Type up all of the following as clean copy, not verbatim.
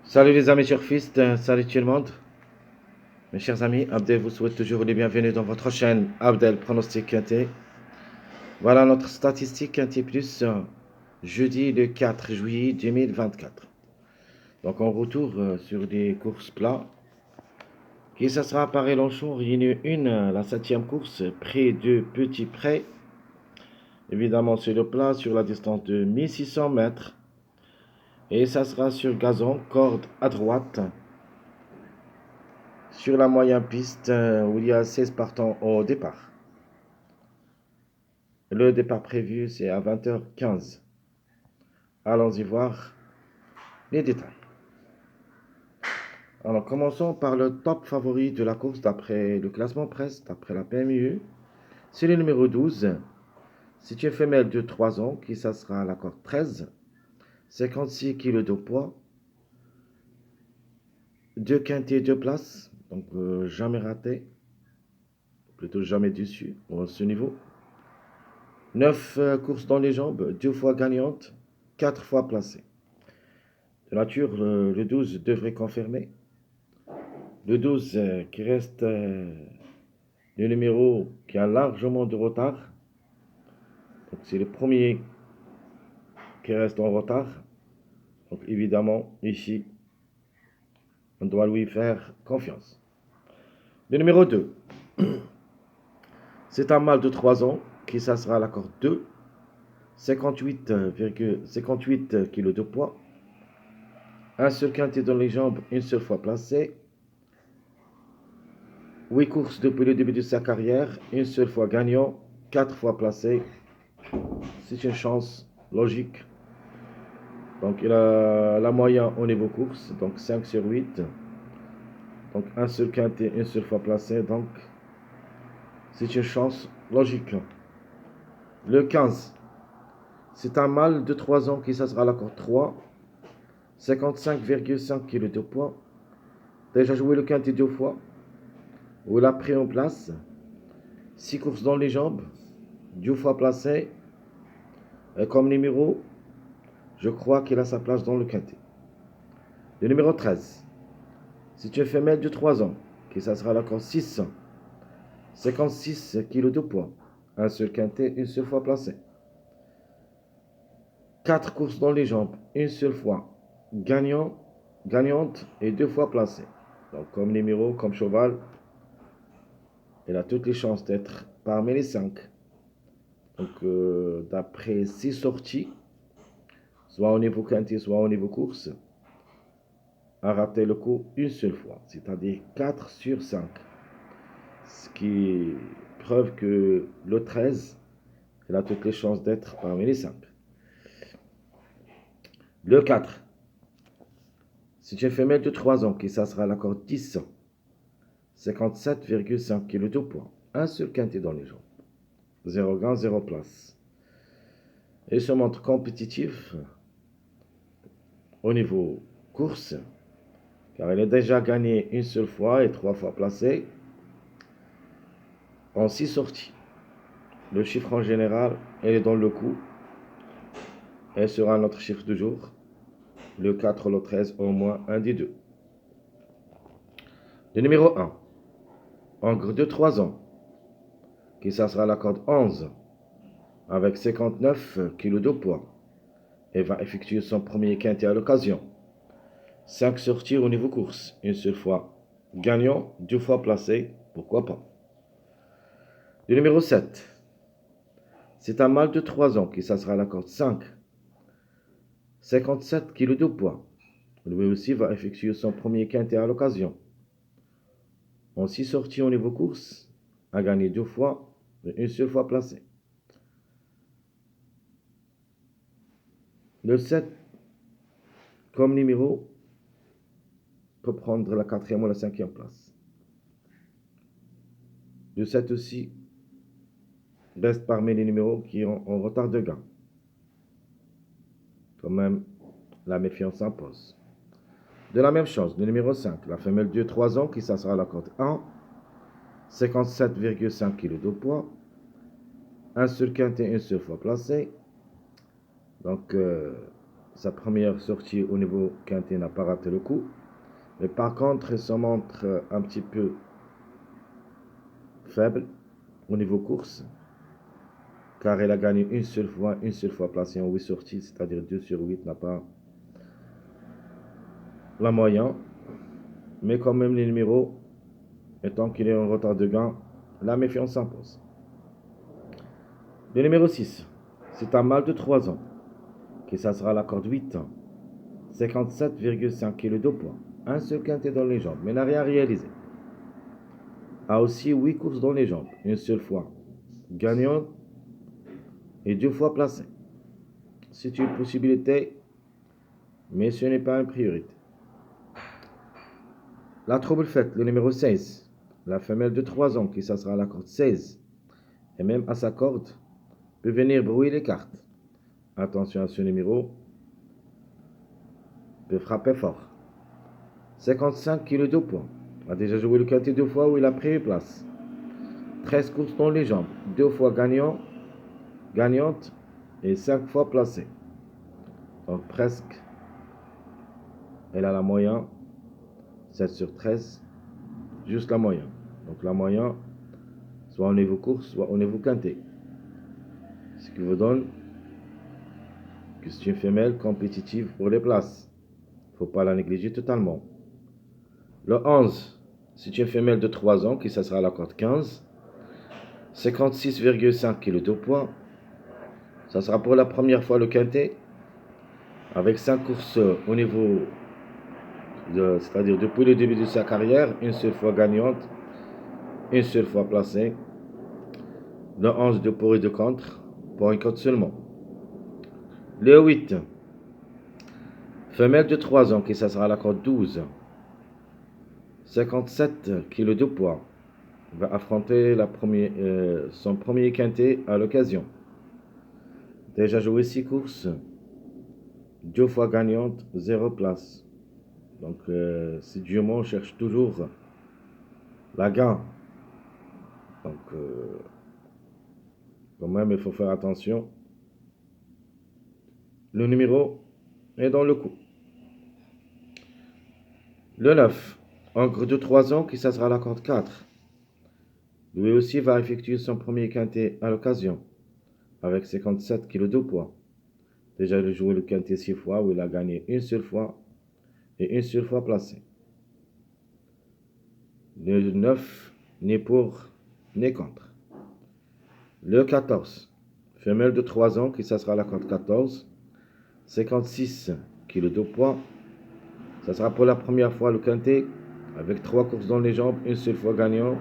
Salut les amis surfistes, salut tout le monde. Mes chers amis, Abdel vous souhaite toujours les bienvenus dans votre chaîne Abdel Pronostic Quintet. Voilà notre statistique Quintet Plus, jeudi le 4 juillet 2024. Donc on retourne sur des courses plats. Qui ça sera à Paris-Longchamp, Réunion 1, la 7e course, près de Petit Pré. Évidemment sur le plat, sur la distance de 1600 mètres. Et ça sera sur gazon, corde à droite. Sur la moyenne piste où il y a 16 partants au départ. Le départ prévu, c'est à 20h15. Allons-y voir les détails. Alors, commençons par le top favori de la course d'après le classement presse, d'après la PMU. C'est le numéro 12. C'est une femelle de 3 ans qui ça sera à la corde 13. 56 kg de poids. 2 quintés, 2 places. Donc, jamais raté. Plutôt jamais déçu à ce niveau. 9 courses dans les jambes, 2 fois gagnante, 4 fois placée. De nature, le 12 devrait confirmer. Le 12 qui reste le numéro qui a largement de retard. Donc c'est le premier qui reste en retard. Donc évidemment, ici, on doit lui faire confiance. Le numéro 2, c'est un mâle de 3 ans qui ça sera à la corde 2. 58,58 kg de poids. Un seul quintet dans les jambes, une seule fois placé. 8 courses depuis le début de sa carrière, une seule fois gagnant, 4 fois placé. C'est une chance logique. Donc il a la moyenne au niveau course, donc 5 sur 8. Donc un seul quintet, une seule fois placé, donc c'est une chance logique. Le 15, c'est un mâle de 3 ans qui ça sera à la corde 3. 55,5 kg de poids. Déjà joué le quintet 2 fois. Où il a pris en place. 6 courses dans les jambes. 2 fois placé. Et comme numéro, je crois qu'il a sa place dans le quintet. Le numéro 13, c'est une femelle de 3 ans, qui ça sera à la corde 6. 56 kg de poids. Un seul quintet, une seule fois placé. 4 courses dans les jambes, une seule fois gagnante et 2 fois placée. Donc comme numéro, comme cheval, elle a toutes les chances d'être parmi les 5. Donc d'après 6 sorties, soit au niveau quintet, soit au niveau course, a raté le coup une seule fois, c'est-à-dire 4 sur 5. Ce qui preuve que le 13, il a toutes les chances d'être parmi les 5. Le 4, c'est une femelle de 3 ans qui ça sera à la corde 10. 57,5 kg de poids. Un seul quintet dans les jambes. 0 gain, 0 place. Il se montre compétitif au niveau course, car il a déjà gagné une seule fois et 3 fois placé en 6 sorties. Le chiffre en général, il est dans le coup. Et sera notre chiffre du jour. Le 4, le 13, au moins un des deux. Le numéro 1, Angre de 3 ans, qui ça sera la corde 11, avec 59 kg de poids, et va effectuer son premier quintet à l'occasion. 5 sorties au niveau course, une seule fois gagnant, 2 fois placé, pourquoi pas. Le numéro 7, c'est un mâle de 3 ans, qui ça sera la corde 5, 57 kg de poids. Lui aussi va effectuer son premier quintet à l'occasion. En 6 sorties au niveau course, a gagné 2 fois et une seule fois placé. Le 7, comme numéro, peut prendre la 4e ou la 5e place. Le 7 aussi reste parmi les numéros qui ont en retard de gain. Quand même, la méfiance s'impose. De la même chose, le numéro 5, la femelle de 3 ans qui s'assera à la corde 1, 57,5 kg de poids, un seul quintet, une seule fois placé. Donc, sa première sortie au niveau quintet n'a pas raté le coup. Mais par contre, il se montre un petit peu faible au niveau course, car il a gagné une seule fois placé en 8 sorties, c'est-à-dire 2 sur 8 n'a pas la moyenne. Mais quand même, les numéros, étant qu'il est en retard de gain, la méfiance s'impose. Le numéro 6, c'est un mâle de 3 ans, qui ça sera la corde 8 ans, 57,5 kg de poids, un seul quintet dans les jambes, mais n'a rien réalisé. A aussi 8 courses dans les jambes, une seule fois gagnante et 2 fois placée. C'est une possibilité, mais ce n'est pas une priorité. La trouble faite, le numéro 16, la femelle de 3 ans, qui ça sera la corde 16, et même à sa corde, peut venir brouiller les cartes. Attention à ce numéro, peut frapper fort. 55 kg de poids, a déjà joué le quintet 2 fois où il a pris une place. 13 courses dans les jambes, 2 fois gagnante et 5 fois placée. Donc presque, elle a la moyenne, 7 sur 13, juste la moyenne. Donc la moyenne, soit au niveau course, soit au niveau quintet. Ce qui vous donne que c'est une femelle compétitive pour les places. Il ne faut pas la négliger totalement. Le 11, c'est une femelle de 3 ans qui ça sera la corde 15. 56,5 kg de poids. Ça sera pour la première fois le quintet. Avec 5 courses au niveau, c'est-à-dire depuis le début de sa carrière, une seule fois gagnante, une seule fois placée. Le 11 de pour et de contre, pour une cote seulement. Le 8, femelle de 3 ans qui ça sera la corde 12. 57 kg de poids. Va affronter son premier quintet à l'occasion. Déjà joué 6 courses, 2 fois gagnante, 0 place. Donc, si Dieument cherche toujours la gain. Donc, quand même, il faut faire attention. Le numéro est dans le coup. Le 9, encre de 3 ans, qui ça sera la corde 4. Lui aussi va effectuer son premier quintet à l'occasion, avec 57 kg de poids. Déjà, il a joué le quintet 6 fois, où il a gagné une seule fois et une seule fois placé. Le 9, ni pour, ni contre. Le 14, femelle de 3 ans, qui ça sera la corde 14. 56 kg de poids. Ça sera pour la première fois le quintet, avec 3 courses dans les jambes, une seule fois gagnant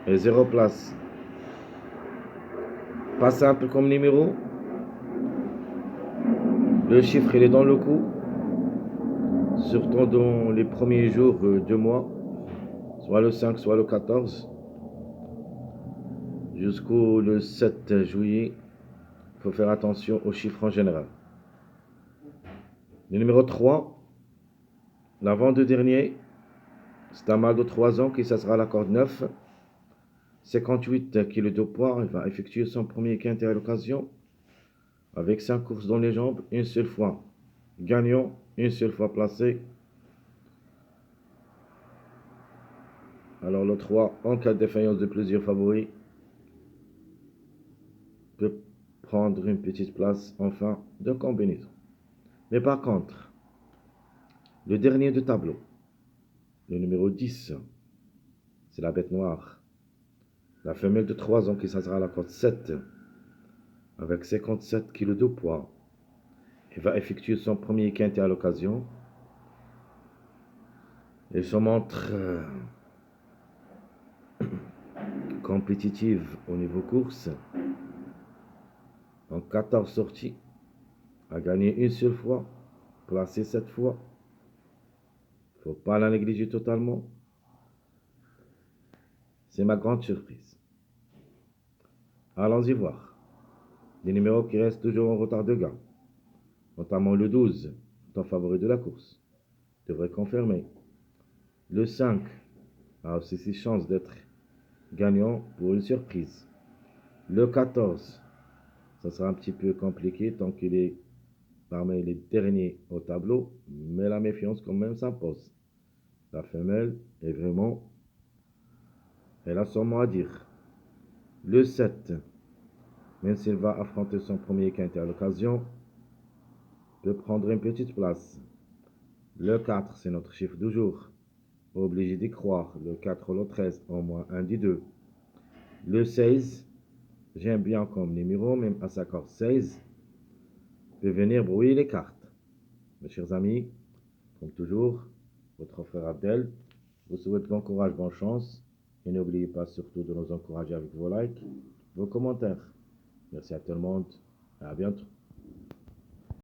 et 0 place. Pas simple comme numéro. Le chiffre, il est dans le coup, surtout dans les premiers jours du mois, soit le 5, soit le 14, jusqu'au le 7 juillet. Il faut faire attention aux chiffres en général. Le numéro 3, l'avant-dernier, c'est un mâle de 3 ans qui ça sera la corde 9. 58 kg de poids, il va effectuer son premier quintet à l'occasion, avec 5 courses dans les jambes, une seule fois gagnant, une seule fois placé. Alors le 3, en cas de défaillance de plusieurs favoris, peut prendre une petite place en fin de combinaison. Mais par contre, le dernier de tableau, le numéro 10, c'est la bête noire. La femelle de 3 ans qui sera à la corde 7, avec 57 kg de poids. Il va effectuer son premier quintet à l'occasion. Il se montre compétitive au niveau course. En 14 sorties, a gagné une seule fois, placé 7 fois. Il ne faut pas la négliger totalement. C'est ma grande surprise. Allons-y voir. Les numéros qui restent toujours en retard de gain, notamment le 12, ton favori de la course, devrait confirmer. Le 5 a aussi ses chances d'être gagnant pour une surprise. Le 14, ça sera un petit peu compliqué tant qu'il est parmi les derniers au tableau, mais la méfiance quand même s'impose. La femelle est vraiment, elle a son mot à dire. Le 7, même s'il va affronter son premier quintet à l'occasion, peut prendre une petite place. Le 4, c'est notre chiffre du jour. Obligé d'y croire. Le 4 ou le 13, au moins un des deux. Le 16, j'aime bien comme numéro, même à sa corde 16, peut venir brouiller les cartes. Mes chers amis, comme toujours, votre frère Abdel vous souhaite bon courage, bonne chance. Et n'oubliez pas surtout de nous encourager avec vos likes, vos commentaires. Merci à tout le monde et à bientôt.